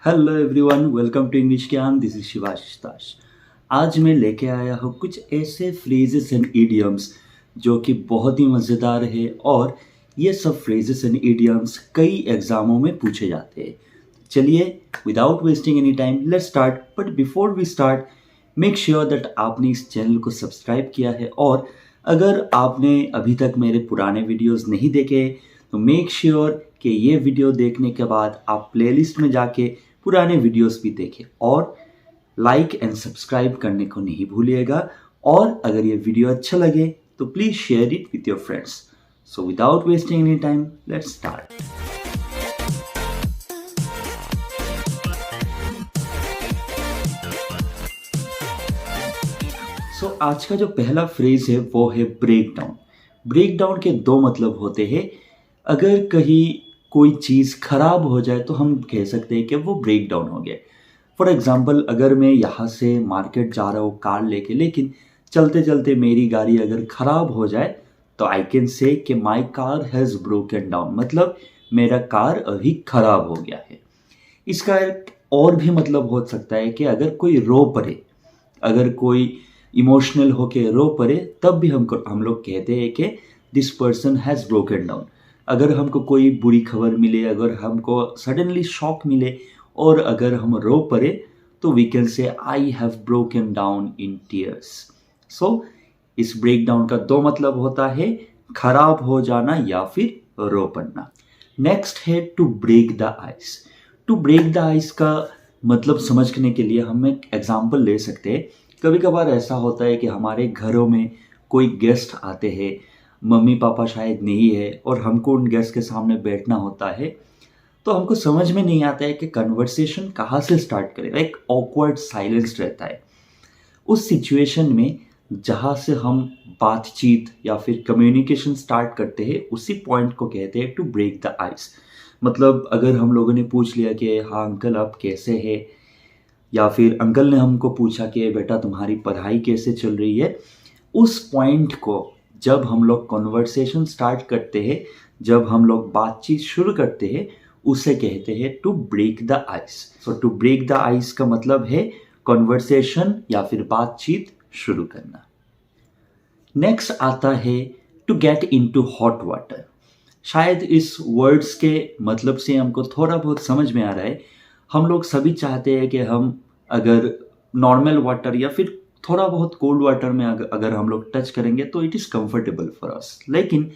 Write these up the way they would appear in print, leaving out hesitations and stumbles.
Hello everyone, welcome to English Gyan. This is Shivashish Das. आज मैं लेके आया हूँ कुछ ऐसे फ्रेजेस एंड इडियम्स जो कि बहुत ही मज़ेदार है और ये सब फ्रेजेस एंड इडियम्स कई एग्जामों में पूछे जाते हैं। चलिए, without wasting any time let's start. But before we start, make sure that आपने इस चैनल को सब्सक्राइब किया है, और अगर आपने अभी तक मेरे पुराने वीडियोस नहीं देखे तो मेक श्योर कि ये वीडियो देखने के बाद आप प्लेलिस्ट में जाके पुराने वीडियोस भी देखें और लाइक एंड सब्सक्राइब करने को नहीं भूलिएगा। और अगर ये वीडियो अच्छा लगे तो please share it with your friends. So without wasting any time let's start. आज का जो पहला फ्रेज है वो है ब्रेक डाउन। ब्रेक डाउन के दो मतलब होते हैं। अगर कहीं कोई चीज़ खराब हो जाए तो हम कह सकते हैं कि वो ब्रेक डाउन हो गया। फॉर एग्जांपल, अगर मैं यहाँ से मार्केट जा रहा हूँ कार लेके, लेकिन चलते चलते मेरी गाड़ी अगर खराब हो जाए तो आई कैन से कि my car has broken down, मतलब मेरा कार अभी खराब हो गया है। इसका एक और भी मतलब हो सकता है कि अगर कोई रो पड़े, अगर कोई इमोशनल होके रो पड़े, तब भी हम लोग कहते हैं कि this person has broken down. अगर हमको कोई बुरी खबर मिले, अगर हमको सडनली शॉक मिले और अगर हम रो पड़े तो we can say I have broken down in tears. So इस ब्रेक डाउन का दो मतलब होता है, खराब हो जाना या फिर रो पड़ना। नेक्स्ट है to break the ice. To break the ice का मतलब समझने के लिए हम एक एग्जाम्पल ले सकते हैं। कभी कभार ऐसा होता है कि हमारे घरों में कोई गेस्ट आते हैं, मम्मी पापा शायद नहीं है और हमको उन गेस्ट के सामने बैठना होता है, तो हमको समझ में नहीं आता है कि कन्वर्सेशन कहाँ से स्टार्ट करें। एक ऑकवर्ड साइलेंस रहता है उस सिचुएशन में, जहाँ से हम बातचीत या फिर कम्युनिकेशन स्टार्ट करते हैं, उसी पॉइंट को कहते हैं टू ब्रेक द आइस। मतलब अगर हम लोगों ने पूछ लिया कि हाँ अंकल आप कैसे हैं, या फिर अंकल ने हमको पूछा कि बेटा तुम्हारी पढ़ाई कैसे चल रही है, उस पॉइंट को जब हम लोग कन्वर्सेशन स्टार्ट करते हैं, जब हम लोग बातचीत शुरू करते हैं, उसे कहते हैं to break the ice. So to break the ice का मतलब है कन्वर्सेशन या फिर बातचीत शुरू करना। नेक्स्ट आता है to get into hot water. शायद इस वर्ड्स के मतलब से हमको थोड़ा बहुत समझ में आ रहा है। हम लोग सभी चाहते हैं कि हम अगर नॉर्मल वाटर या फिर थोड़ा बहुत कोल्ड वाटर में अगर हम लोग टच करेंगे तो it is comfortable for us. लेकिन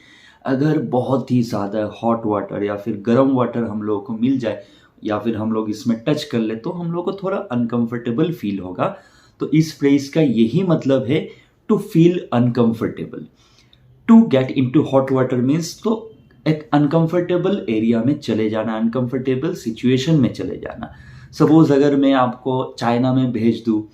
अगर बहुत ही ज़्यादा हॉट वाटर या फिर गर्म वाटर हम लोगों को मिल जाए या फिर हम लोग इसमें टच कर ले तो हम लोग को थोड़ा अनकंफर्टेबल फील होगा। तो इस फ्रेज का यही मतलब है to feel uncomfortable. To get into hot water means तो एक अनकंफर्टेबल एरिया में चले जाना, अनकंफर्टेबल सिचुएशन में चले जाना। सपोज अगर मैं आपको चाइना में भेज दूँ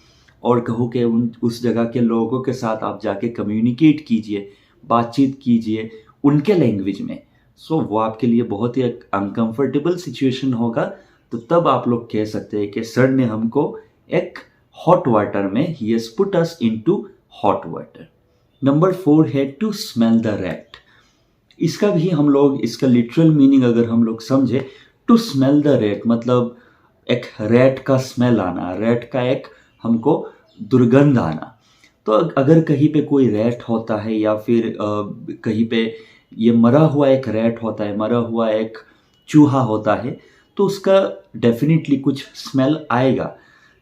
और कहूँ कि उस जगह के लोगों के साथ आप जाके कम्युनिकेट कीजिए, बातचीत कीजिए उनके लैंग्वेज में, सो वो आपके लिए बहुत ही एक अनकंफर्टेबल सिचुएशन होगा। तो तब आप लोग कह सकते हैं कि सर ने हमको एक हॉट वाटर में, he has put us into hot water. Number 4 है टू स्मेल द रैट। इसका भी हम लोग, इसका लिटरल मीनिंग अगर हम लोग समझे, टू स्मेल द रैट मतलब एक रैट का स्मेल आना, रैट का एक हमको दुर्गंध आना। तो अगर कहीं पे कोई रैट होता है या फिर कहीं पे ये मरा हुआ एक रैट होता है, मरा हुआ एक चूहा होता है, तो उसका डेफिनेटली कुछ स्मेल आएगा।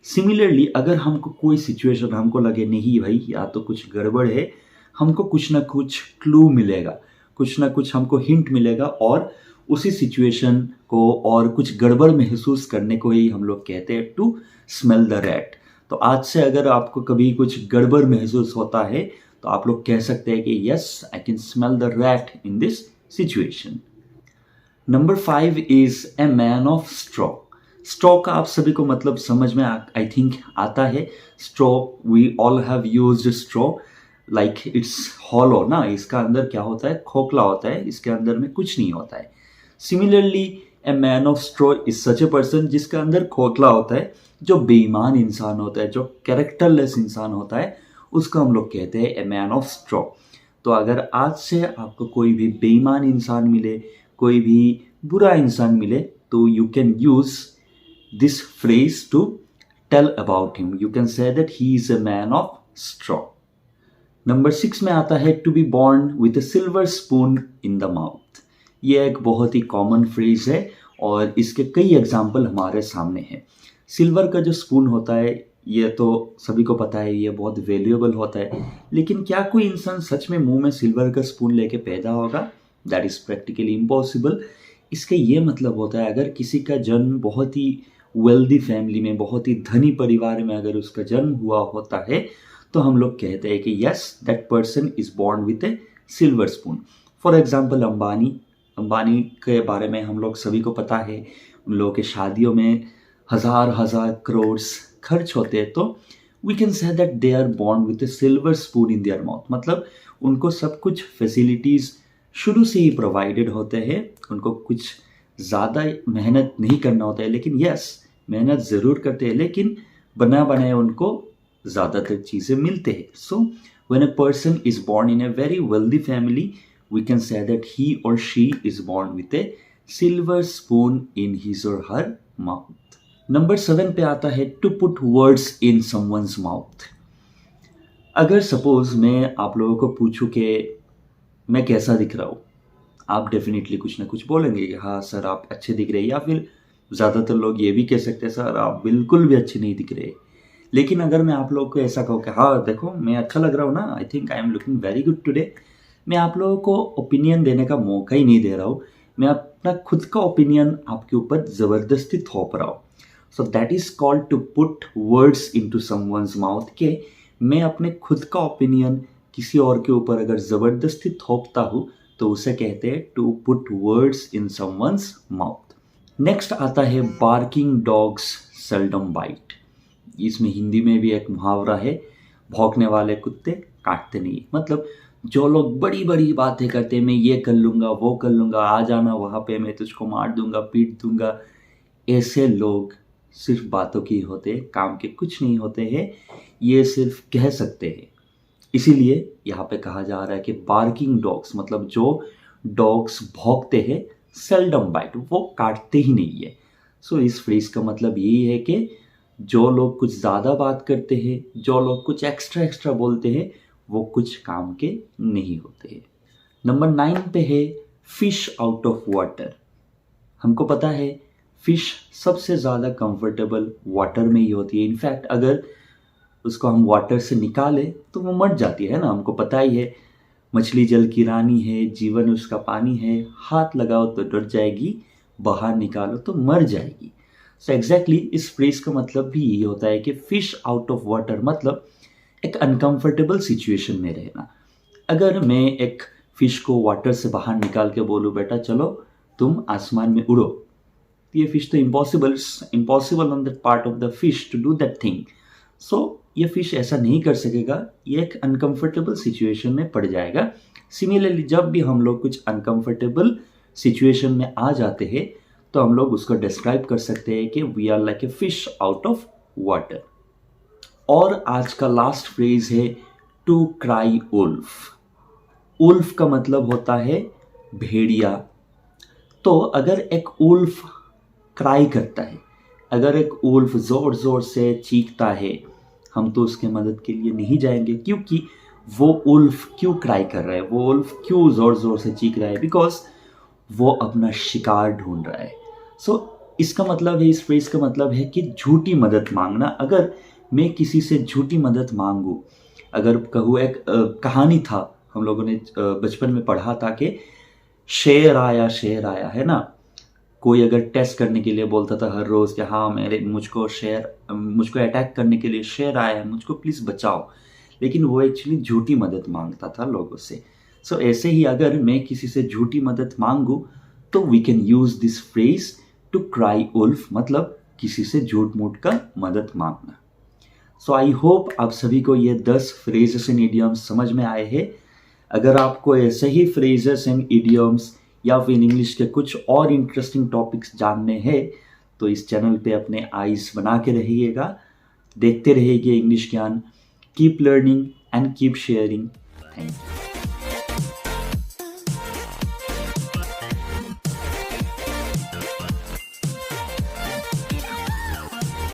सिमिलरली अगर हमको कोई सिचुएशन हमको लगे नहीं भाई या तो कुछ गड़बड़ है, हमको कुछ ना कुछ क्लू मिलेगा, कुछ ना कुछ हमको हिंट मिलेगा और उसी सिचुएशन को और कुछ गड़बड़ महसूस करने को ही हम लोग कहते हैं टू स्मेल द रैट। तो आज से अगर आपको कभी कुछ गड़बड़ महसूस होता है तो आप लोग कह सकते हैं कि yes I can smell the rat in this situation. Number 5 is a man of straw. Straw का आप सभी को मतलब समझ में आई थिंक आता है। Straw, we all have used straw, like it's hollow ना, इसका अंदर क्या होता है, खोखला होता है, इसके अंदर में कुछ नहीं होता है। Similarly a man of straw is such a person जिसका अंदर खोखला होता है, जो बेईमान इंसान होता है, जो कैरेक्टरलेस इंसान होता है, उसको हम लोग कहते हैं ए मैन ऑफ स्ट्रॉ। तो अगर आज से आपको कोई भी बेईमान इंसान मिले, कोई भी बुरा इंसान मिले, तो you can use this phrase to tell about him. You can say that he is a man of straw. Number 6 में आता है to be born with a silver spoon in the mouth. ये एक बहुत ही कॉमन फ्रेज है और इसके कई एग्जाम्पल हमारे सामने हैं. सिल्वर का जो स्पून होता है ये तो सभी को पता है, ये बहुत वैल्यूएबल होता है, लेकिन क्या कोई इंसान सच में मुंह में सिल्वर का स्पून लेके पैदा होगा? That is practically impossible. इसका ये मतलब होता है अगर किसी का जन्म बहुत ही वेल्दी फैमिली में, बहुत ही धनी परिवार में अगर उसका जन्म हुआ होता है तो हम लोग कहते हैं कि yes that person is born with a silver spoon. For example Ambani के बारे में हम लोग सभी को पता है, उन लोगों के शादियों में हजार करोड़ खर्च होते हैं, तो we can say that they are born with a silver spoon in their mouth. मतलब उनको सब कुछ फैसिलिटीज़ शुरू से ही प्रोवाइडेड होते हैं, उनको कुछ ज़्यादा मेहनत नहीं करना होता है, लेकिन यस मेहनत ज़रूर करते हैं, लेकिन बना बनाए उनको ज़्यादातर चीज़ें मिलते हैं. So when a person is born in a very wealthy family we can say that he or she is born with a silver spoon in his or her mouth. Number 7 पे आता है to put words in someone's mouth. अगर suppose मैं आप लोगों को पूछूं कि मैं कैसा दिख रहा हूँ, आप डेफिनेटली कुछ ना कुछ बोलेंगे कि हाँ सर आप अच्छे दिख रहे हैं, या फिर ज़्यादातर लोग ये भी कह सकते हैं सर आप बिल्कुल भी अच्छे नहीं दिख रहे. लेकिन अगर मैं आप लोगों को ऐसा कहूँ कि हाँ देखो मैं अच्छा लग रहा हूँ ना, I think I am looking very good today, मैं आप लोगों को ओपिनियन देने का मौका ही नहीं दे रहा हूँ, मैं अपना खुद का ओपिनियन आपके ऊपर ज़बरदस्ती थोप रहा हूँ. So that is called to put words into someone's mouth. के मैं अपने खुद का ओपिनियन किसी और के ऊपर अगर ज़बरदस्ती थोपता हूँ तो उसे कहते हैं to put words in someone's mouth. Next आता है बार्किंग डॉग्स सेल्डम बाइट. इसमें हिंदी में भी एक मुहावरा है, भौंकने वाले कुत्ते काटते नहीं. मतलब जो लोग बड़ी बड़ी बातें करते हैं, मैं ये कर लूँगा वो कर लूँगा, आ जाना वहाँ पे मैं तुझको मार दूँगा पीट दूँगा, ऐसे लोग सिर्फ बातों की होते, काम के कुछ नहीं होते हैं, ये सिर्फ कह सकते हैं. इसीलिए यहाँ पे कहा जा रहा है कि बार्किंग डॉग्स मतलब जो डॉग्स भौंकते हैं, सेल्डम बाइट वो काटते ही नहीं है. सो इस फ्रेज का मतलब यही है कि जो लोग कुछ ज़्यादा बात करते हैं, जो लोग कुछ एक्स्ट्रा बोलते हैं, वो कुछ काम के नहीं होते हैं. नंबर 9 पे है फिश आउट ऑफ वाटर. हमको पता है फिश सबसे ज़्यादा कंफर्टेबल वाटर में ही होती है. इनफैक्ट अगर उसको हम वाटर से निकालें तो वो मर जाती है ना, हमको पता ही है. मछली जल की रानी है, जीवन उसका पानी है, हाथ लगाओ तो डर जाएगी, बाहर निकालो तो मर जाएगी. सो एग्जैक्टली इस फ्रेज का मतलब भी यही होता है कि फिश आउट ऑफ वाटर मतलब एक अनकंफर्टेबल सिचुएशन में रहना. अगर मैं एक फिश को वाटर से बाहर निकाल के बोलूँ बेटा चलो तुम आसमान में उड़ो, ये फिश तो impossible on that part of the fish to do that thing. So ये फिश ऐसा नहीं कर सकेगा, ये एक अनकंफर्टेबल सिचुएशन में पड़ जाएगा. सिमिलरली जब भी हम लोग कुछ अनकंफर्टेबल सिचुएशन में आ जाते हैं तो हम लोग उसको डिस्क्राइब कर सकते हैं कि we are like a fish out of water. और आज का लास्ट फ्रेज है टू क्राई उल्फ. उल्फ का मतलब होता है भेड़िया. तो अगर एक उल्फ क्राई करता है, अगर एक उल्फ जोर से चीखता है, हम तो उसके मदद के लिए नहीं जाएंगे, क्योंकि वो उल्फ क्यों क्राई कर रहा है, वो उल्फ क्यों जोर से चीख रहा है, बिकॉज वो अपना शिकार ढूंढ रहा है. सो इसका मतलब है, इस फ्रेज का मतलब है कि झूठी मदद मांगना. अगर मैं किसी से झूठी मदद मांगूँ, अगर कहूँ एक कहानी था हम लोगों ने बचपन में पढ़ा था कि शेर आया है ना, कोई अगर टेस्ट करने के लिए बोलता था हर रोज़ कि हाँ मुझको अटैक करने के लिए शेर आया है, मुझको प्लीज़ बचाओ, लेकिन वो एक्चुअली झूठी मदद मांगता था लोगों से. सो ऐसे ही अगर मैं किसी से झूठी मदद मांगूँ तो we can use this phrase to cry wolf, मतलब किसी से झूठ मूठ का मदद मांगना. सो आई होप आप सभी को ये 10 फ्रेजेस एंड इडियम्स समझ में आए हैं. अगर आपको ऐसे ही फ्रेजेस एंड इडियम्स या फिर इंग्लिश के कुछ और इंटरेस्टिंग टॉपिक्स जानने हैं तो इस चैनल पे अपने आइज़ बना के रहिएगा, देखते रहिए इंग्लिश ज्ञान. Keep learning and keep sharing. Thank you.